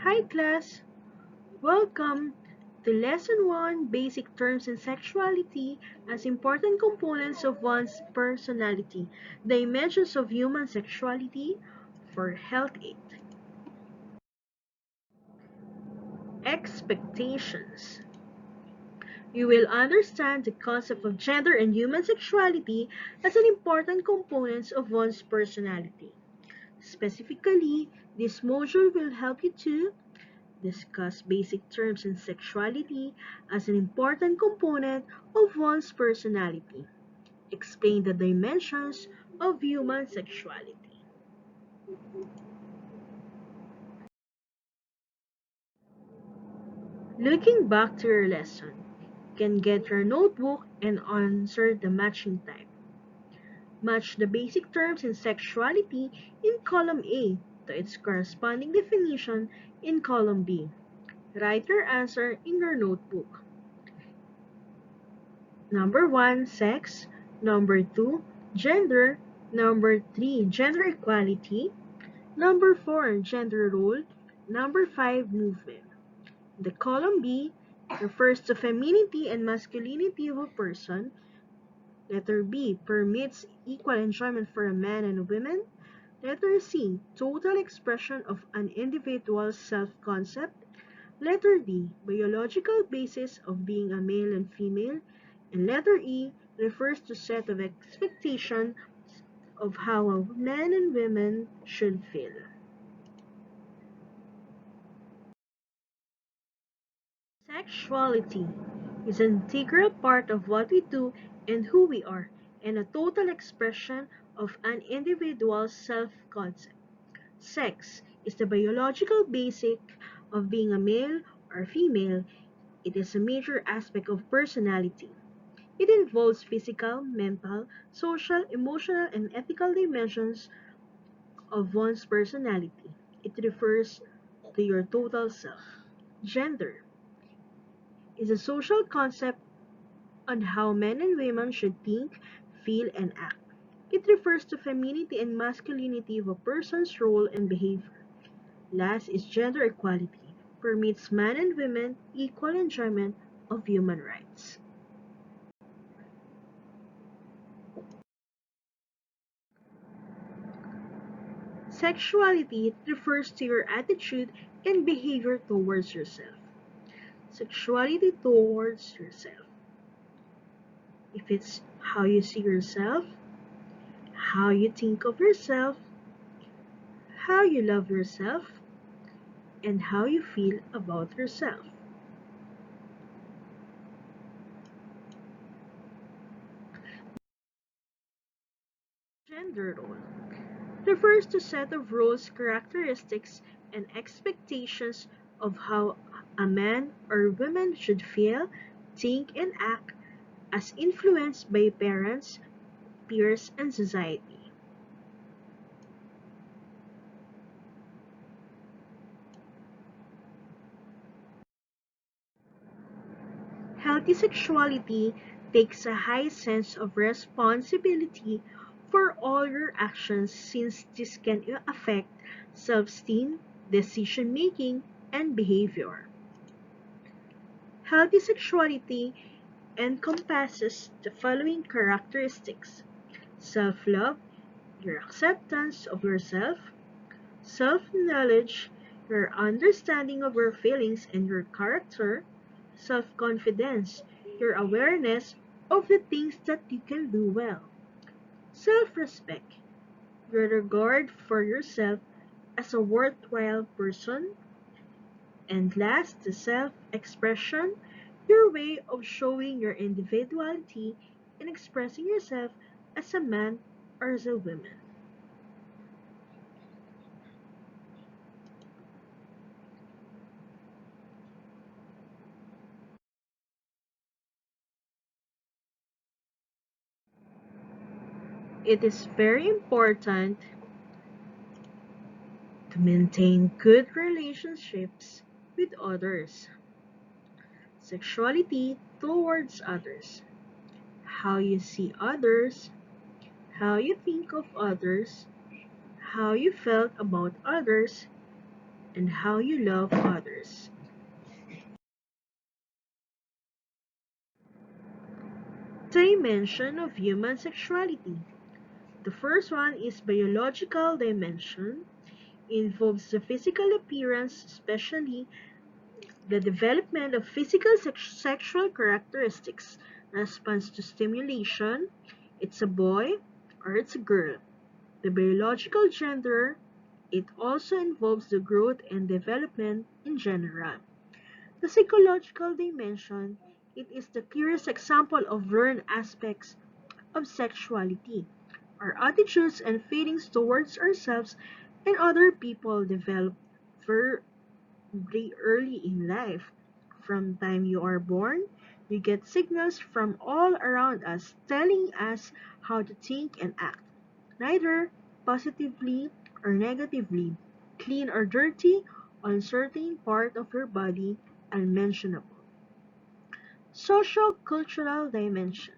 Hi class, welcome to Lesson 1 Basic Terms in Sexuality as Important Components of One's Personality, Dimensions of Human Sexuality for Health Aid. Expectations. You will understand the concept of gender and human sexuality as an important components of one's personality. Specifically, this module will help you to discuss basic terms in sexuality as an important component of one's personality. Explain the dimensions of human sexuality. Looking back to your lesson, you can get your notebook and answer the matching type. Match the basic terms in sexuality in column A to its corresponding definition in column B. Write your answer in your notebook. Number 1, sex. Number 2, gender. Number 3, gender equality. Number 4, gender role. Number 5, movement. The column B refers to femininity and masculinity of a person. Letter B permits equal enjoyment for a man and a woman. Letter C, total expression of an individual's self-concept. Letter D, biological basis of being a male and female. And letter E refers to set of expectations of how a man and women should feel. Sexuality is an integral part of what we do and who we are, and a total expression of an individual's self-concept. Sex is the biological basic of being a male or female. It is a major aspect of personality. It involves physical, mental, social, emotional, and ethical dimensions of one's personality. It refers to your total self. Gender is a social concept on how men and women should think, feel, and act. It refers to femininity and masculinity of a person's role and behavior. Last is gender equality, permits men and women equal enjoyment of human rights. Sexuality refers to your attitude and behavior towards yourself. Sexuality towards yourself. If it's how you see yourself, how you think of yourself, how you love yourself, and how you feel about yourself. Gender role refers to set of roles, characteristics, and expectations of how a man or woman should feel, think, and act as influenced by parents, peers, and society. Healthy sexuality takes a high sense of responsibility for all your actions since this can affect self-esteem, decision-making, and behavior. Healthy sexuality encompasses the following characteristics: self-love, your acceptance of yourself; self-knowledge, your understanding of your feelings and your character; self-confidence, your awareness of the things that you can do well; self-respect, your regard for yourself as a worthwhile person; and last, the self-expression, your way of showing your individuality and expressing yourself as a man or as a woman. It is very important to maintain good relationships with others. Sexuality towards others. How you see others, how you think of others, how you felt about others, and how you love others. Dimension of human sexuality. The first one is biological dimension. Involves the physical appearance, especially the development of physical sexual characteristics, response to stimulation. It's a boy or it's a girl. The biological gender. It also involves the growth and development in general. The psychological dimension. It is the clearest example of learned aspects of sexuality. Our attitudes and feelings towards ourselves and other people develop very early in life. From time you are born, we get signals from all around us telling us how to think and act, neither positively or negatively, clean or dirty, uncertain part of your body, unmentionable. Social-cultural dimension.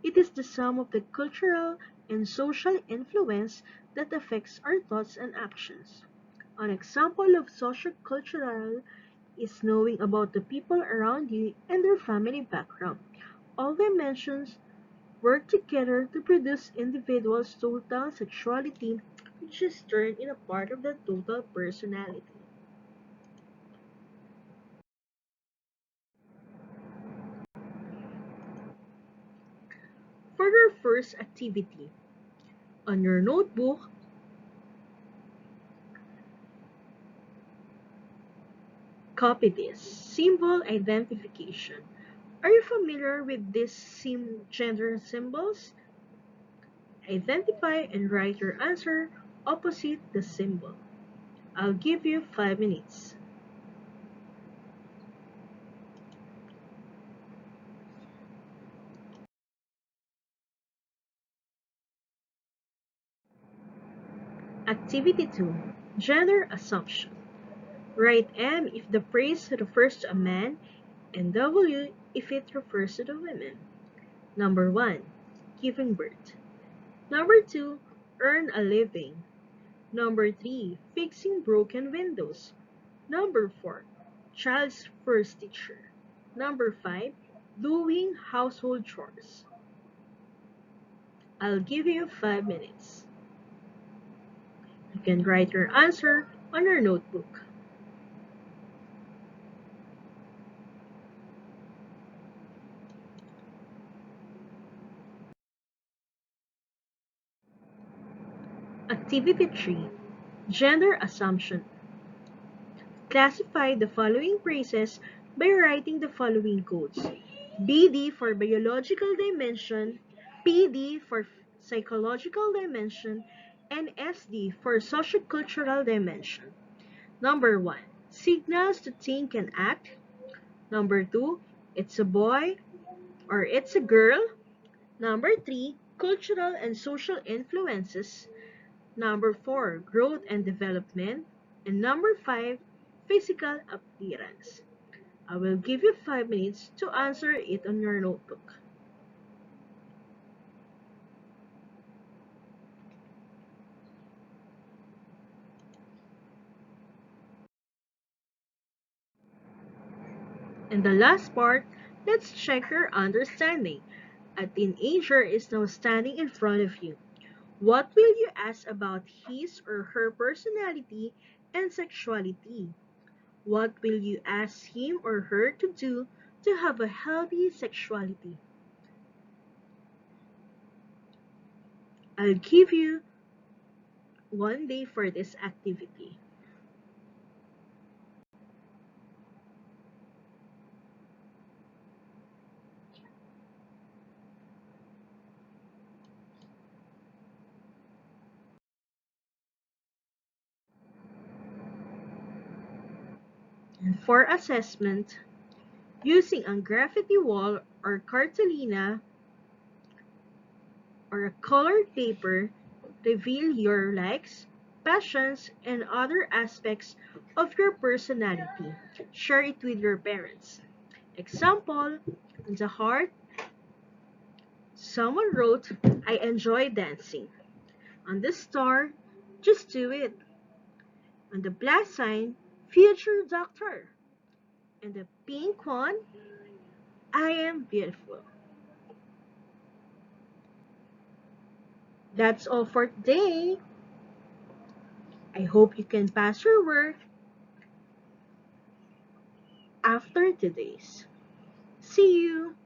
It is the sum of the cultural and social influence that affects our thoughts and actions. An example of social-cultural is knowing about the people around you and their family background. All dimensions work together to produce individuals' total sexuality, which is turned in a part of the total personality. For your first activity, on your notebook, copy this. Symbol identification. Are you familiar with these gender symbols? Identify and write your answer opposite the symbol. I'll give you 5 minutes. Activity 2. Gender assumption. Write M if the phrase refers to a man and W if it refers to the women. Number 1. Giving birth. Number 2. Earn a living. Number 3. Fixing broken windows. Number 4. Child's first teacher. Number 5. Doing household chores. I'll give you 5 minutes. You can write your answer on your notebook. Activity 3. Gender assumption. Classify the following phrases by writing the following codes. BD for biological dimension, PD for psychological dimension, and SD for sociocultural dimension. Number 1. Signals to think and act. Number 2. It's a boy or it's a girl. Number 3. Cultural and social influences. Number 4. Growth and development. And number 5. Physical appearance. I will give you 5 minutes to answer it on your notebook. In the last part, let's check your understanding. A teenager is now standing in front of you. What will you ask about his or her personality and sexuality? What will you ask him or her to do to have a healthy sexuality? I'll give you 1 day for this activity. And for assessment, using a graffiti wall or cartolina or a colored paper, reveal your likes, passions, and other aspects of your personality. Share it with your parents. Example, in the heart, someone wrote, I enjoy dancing. On the star, just do it. On the black sign, future doctor. And the pink one, I am beautiful. That's all for today. I hope you can pass your work after today's. See you.